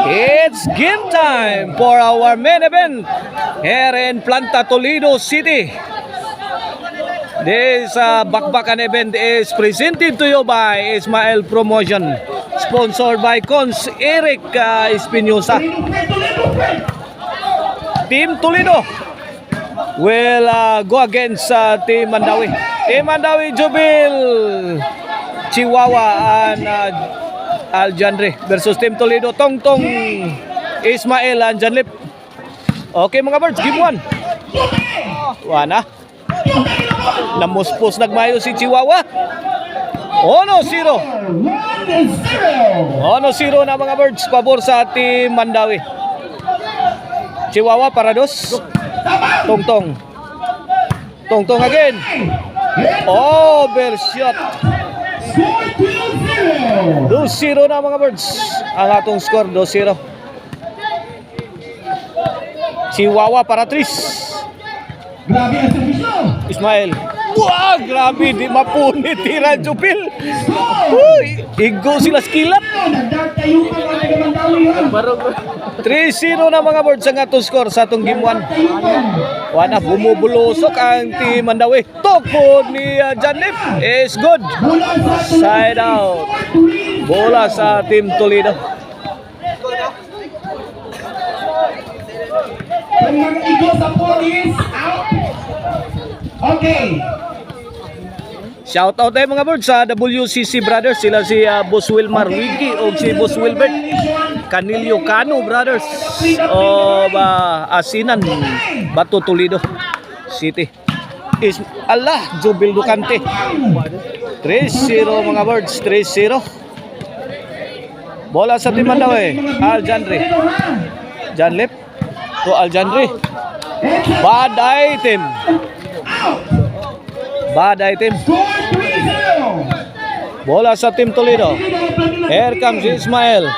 It's game time for our main event here in Planta, Toledo City. This bakbakan event is presented to you by Ismael Promotion, sponsored by Cons Eric Espinosa. Team Toledo will go against Team Mandawi. Team Mandawi, Jubil Chihuahua and Aljandre versus Team Toledo, Tongtong, Ismael and Janlip. Okay mga birds, game 1. Wana. Namuspos nagmayo si Chihuahua. 1-0. 1-0 na mga birds, pabor sa Team Mandawi. Chihuahua para dos. Tongtong. Tongtong again. Overshot. 2-0 na mga birds. Ang atong score 2-0. Chihuahua para Tris. Ismael. Wah, grabe, di mapunit tira Jupil. Uy, igo sila skillat. 3-0 na mga birds ang atong score sa atong game 1. Wana, bumubulusok ang Team Mandawi. Tokpo ni Janlip is good. Side out. Bola sa Team Toledo. Okay. Shout out tayo mga birds sa WCC Brothers. Sila si Boss Wilmar Wiki o si Boss Wilbert Canilio Cano Brothers o Asinan, Bato, Toledo City. Allah, Jubil Ducante. 3-0 mga birds, 3-0. Bola sa Team Mandawi, Aljandre. Janlip to Aljandre. Bad item. Bad item. Bola sa Team Toledo. Here comes Ismael.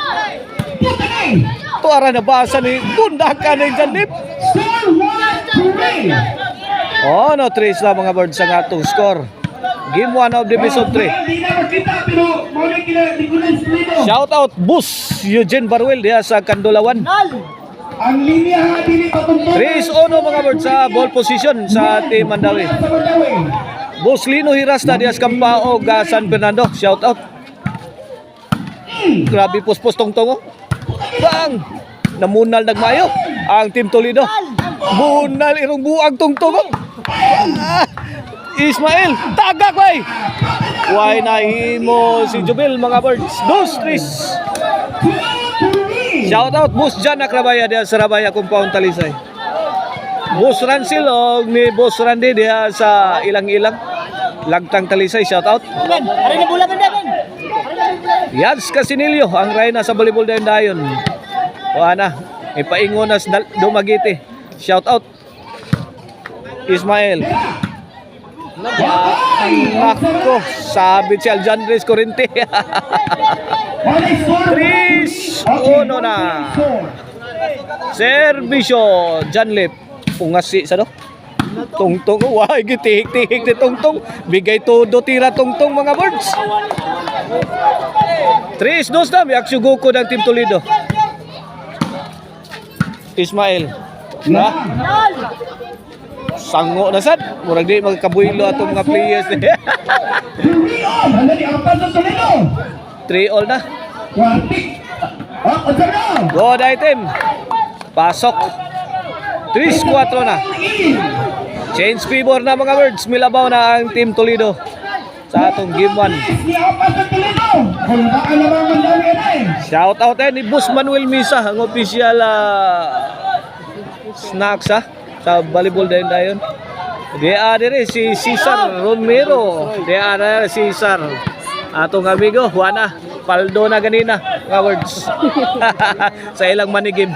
Tuara na basa ni bundakan ni Janlip. Oh no, 3 na mga birds ang atong score. Game 1 of Division 3. Shout out Bus Eugene Baruel diya sa Kandolawan. Ang linya dili patuntunan. 3-1 mga birds sa ball position sa Team Mandawi. Boss Lino Hirasta dias Kampaog San Fernando. Shout out. Grabe puspos tongtong. Bang! Namunal nagmayo ang Team Toledo. Munal irong buang tongtong. Ismael, tagak bay. Why na himo si Jubil mga birds. 2-3. Shout out Boss Jan Akrabaya diya sa Rabaya Compound Talisay. Boss Ransil o ni Boss Randy diya sa Ilang-Ilang Lagtang Talisay. Shout out. Yads Casinilio ang Reyna sa volleyball dayon. O ana, ipaingon nas Dumagiti. Shout out. Ismael. Nako, sabi si Aljandres Corrente. 3-1 na. Servisyo Janlip. Pungasi sa do. Tungtong, why gitihik-tihik ni Tungtong. Bigay todo tira Tungtong mga birds. 3-2 na, may aksyuguko ng Team Toledo. Ismael. Na? Sango na sad. Murag di magkabuylo atong mga players. 3-all na. Good item. Pasok. 3-4 na. Change favor na mga birds. Milabaw na ang Team Toledo sa atong game 1. Shout out ni Boss Manuel Misa, ang official snacks sa volleyball dayon. Dia dire si Cesar Romero. Dia si Cesar. Atong amigo Juana Paldo na ganina mga words. Sa ilang manigim.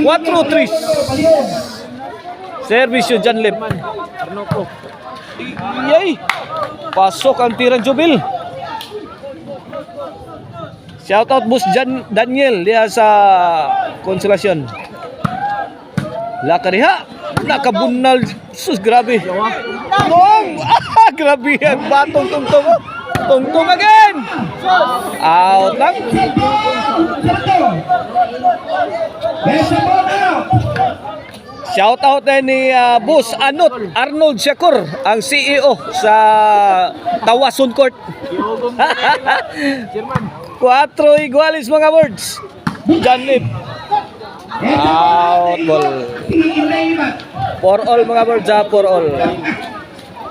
4-3. Servisyo Janlip. Yay! Pasok ang tirang Jubil. Shout out Boss Daniel dia sa Konsolasyon. Lakariha, nakabunal. Sus, grabe. Tong! Grabe ang batong tong. Tungtong again. Out lang. There's a ball out. Shout out din ni Boss Arnold Shakur, ang CEO sa Tawason Court. 4 igualis mga words. John Lip. Out ball. For all mga words, for all.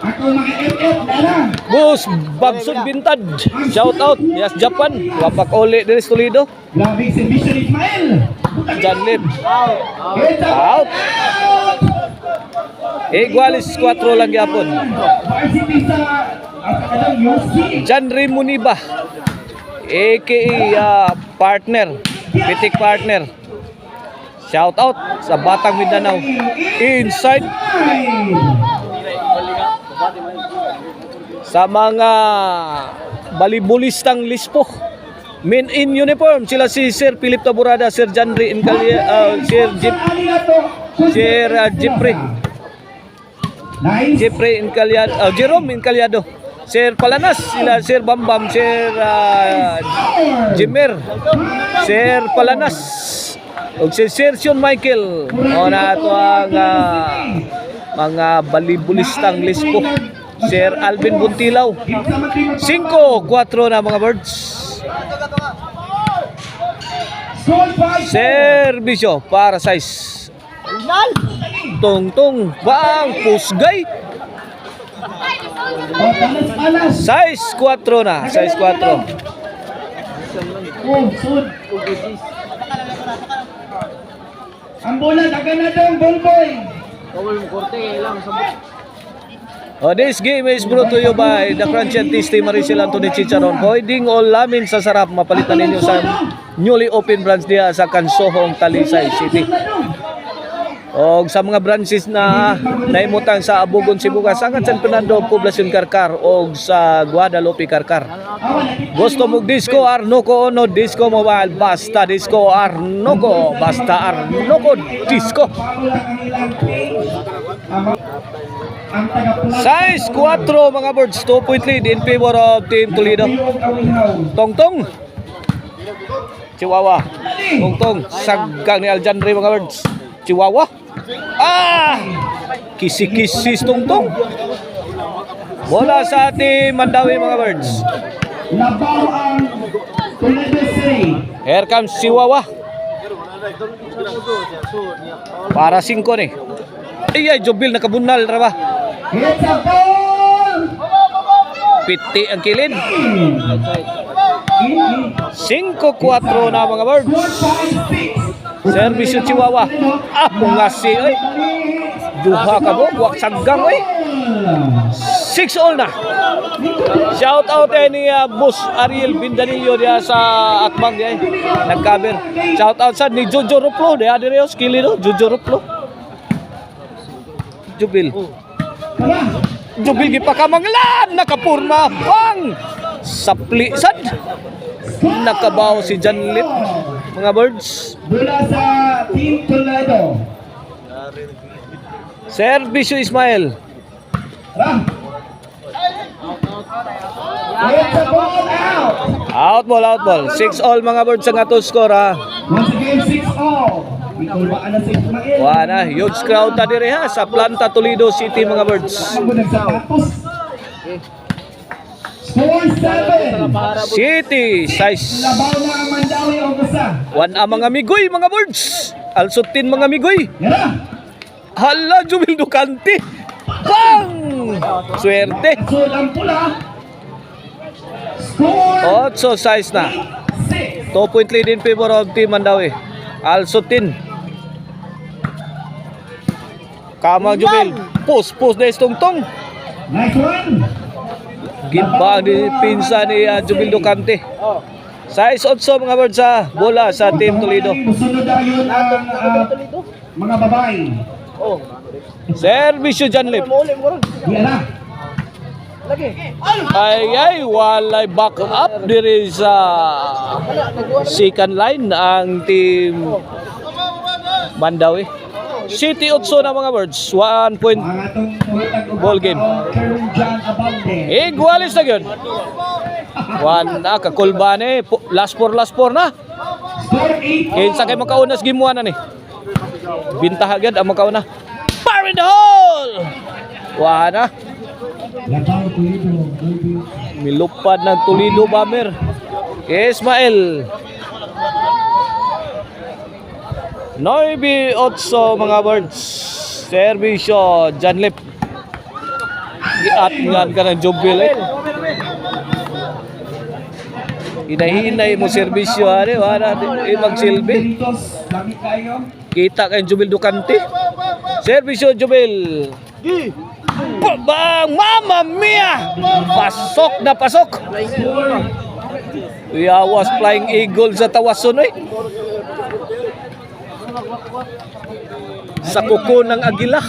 Ako mga FF na lang. Boss Babson Bintad. Shout out. Yes, Japan. Wapak Oli Deres Toledo. Grabe exhibition Ismael. John Lip. It's a Out. Igualis 4 lang yapon. varsity sa Kalang UC. John Rimuniba, aka partner, pitik partner. Shout out sa Batang Mindanao. Inside sa mga balibulistang lispo. Men in uniform sila si Sir Philip Taburada, Sir Janry Sir Jeffrey Nice. Jeffrey Incalyado, Jerome Incalyado, Sir Palanas, sila Sir Bambam, Sir Jimer, Sir Palanas, ug si Sir Sean Michael. O na ito ang mga balibulistang lispo. Sir Alvin Buntilaw. 5-4 na mga birds. Servisyo para size. Tungtong bang pusgay. Size 4 na, size 4. Oh, sud. Ang bola, dagan na daw, ball boy. This game is brought to you by the Crunchy and Tasty Maricel Anthony Chicharon. Hoiding all lamin sa sarap, mapalitan ninyo sa newly open branch diya sa Kansohong, Talisay City. O sa mga branches na naimutang sa Abugon, Sibugas, Sangat San Fernando, Poblacion Karkar o sa Guadalupe Karkar. Gusto mo disco Arnoco no disco mobile, basta disco Arnoco, basta Arnoco disco. Size 4 mga birds, 2.3 in favor of Team Toledo. Tongtong Chihuahua. Tongtong saggang ni Aljanre mga birds. Chihuahua. Kisi-kisis Tongtong. Bola sa ating Mandawi mga birds. Labaw ang Toledo City. Here comes Chihuahua. Para 5 ni. Ay, Jobil nakabunal ra ba? It's a ball. Piti ang kilid. 5-4 na mga birds. Servisyo Chihuahua. Pungasi oy. Duha ka go, wak saggang oy. 6-all na. Shout out ni Boss Ariel Bindanillo diya sa Atbang diya. Nag-cover. Shout out sa ni Jojo Ruplo diya dire skilly no, Jojo Ruplo. Jubil. Jubil gipakamanglan nakapurma bang sapli sad. Nakabaw si Janlit mga birds. Bola sa Team Toledo. Servisyo Ismael. It's a ball out. Out ball. 6-all mga birds ang ato score ha. Once again, 6-all. Ikaw ba na si Ismael? Wana, huge crowd ta dire ha sa Planta Toledo City mga birds. Magunag sa tapos. Score 7. City size. Labaw na ang Mandawi o basa. 1 ang mga migoy mga birds. Alsutin mga migoy. Yara. Hala Jubil Ducante. Bang! Swerte. So, ang pula. Score 8 size na. 6. 2 point lead in favor of Team Mandawi. Alsutin. Kamang Jubil. Push na istungtong. Nice one. Ginba ni pinsa ni Jubil Ducante. Size 8 mga birds sa bola sa Team Toledo. Musunod na yun ang mga babae. Servisyo Janlip. Yara. Ay, walay back up diri sa second line ang Team Mandawi. City 8 na mga birds. 1 point Mga itong tumatag Ball game. Colonel John Abande. Igualis na yun. One na, kakulba ni. Last four na. Score 8 Kinsa kay makaunas game 1 na ni. Bintaha agad ang makauna. Fire in the hole! Wana. Labaw Toledo. Milupad ng Toledo Bomber. Ismael. 9-8 mga birds. Servisyo, Janlip. Giatngan ka ng jubilee. Hinahinay mo servisyo, hari. Wala, magsilbi. Lami kayo. Kita kayong Jubil Ducante. Servisyo, Jubil. Bang! Mamma mia! Pasok na pasok. Yawas flying eagle sa tawason eh. Sa kuko ng agila.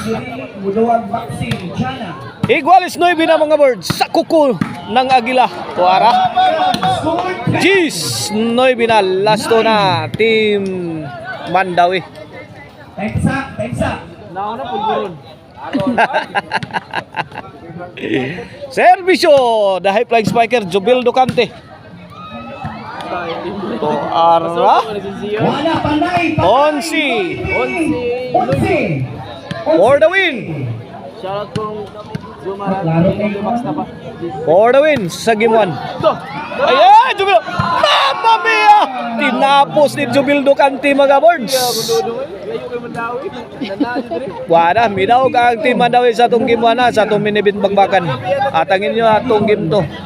Mudawag vaccine. Jana. Igualis 9 na mga birds. Sa kuko ng agila. Tuara. Score 10. Jeez! 9 na. Lasto na. Team Mandawi. Teksa. Servisyo. The high flying spiker. Jubil Ducante. Tuara. Wala panay. Onsi. Onsi. For the win. Laro kayo. For the win sa game 1. Ayan, Jubil. Mamma mia! Tinapos ni Jubil Ducante mga boards. Wala, minaw ka ang team Mandawi sa itong game 1 na, sa itong minibit bagbakan. Atangin nyo atong game 2.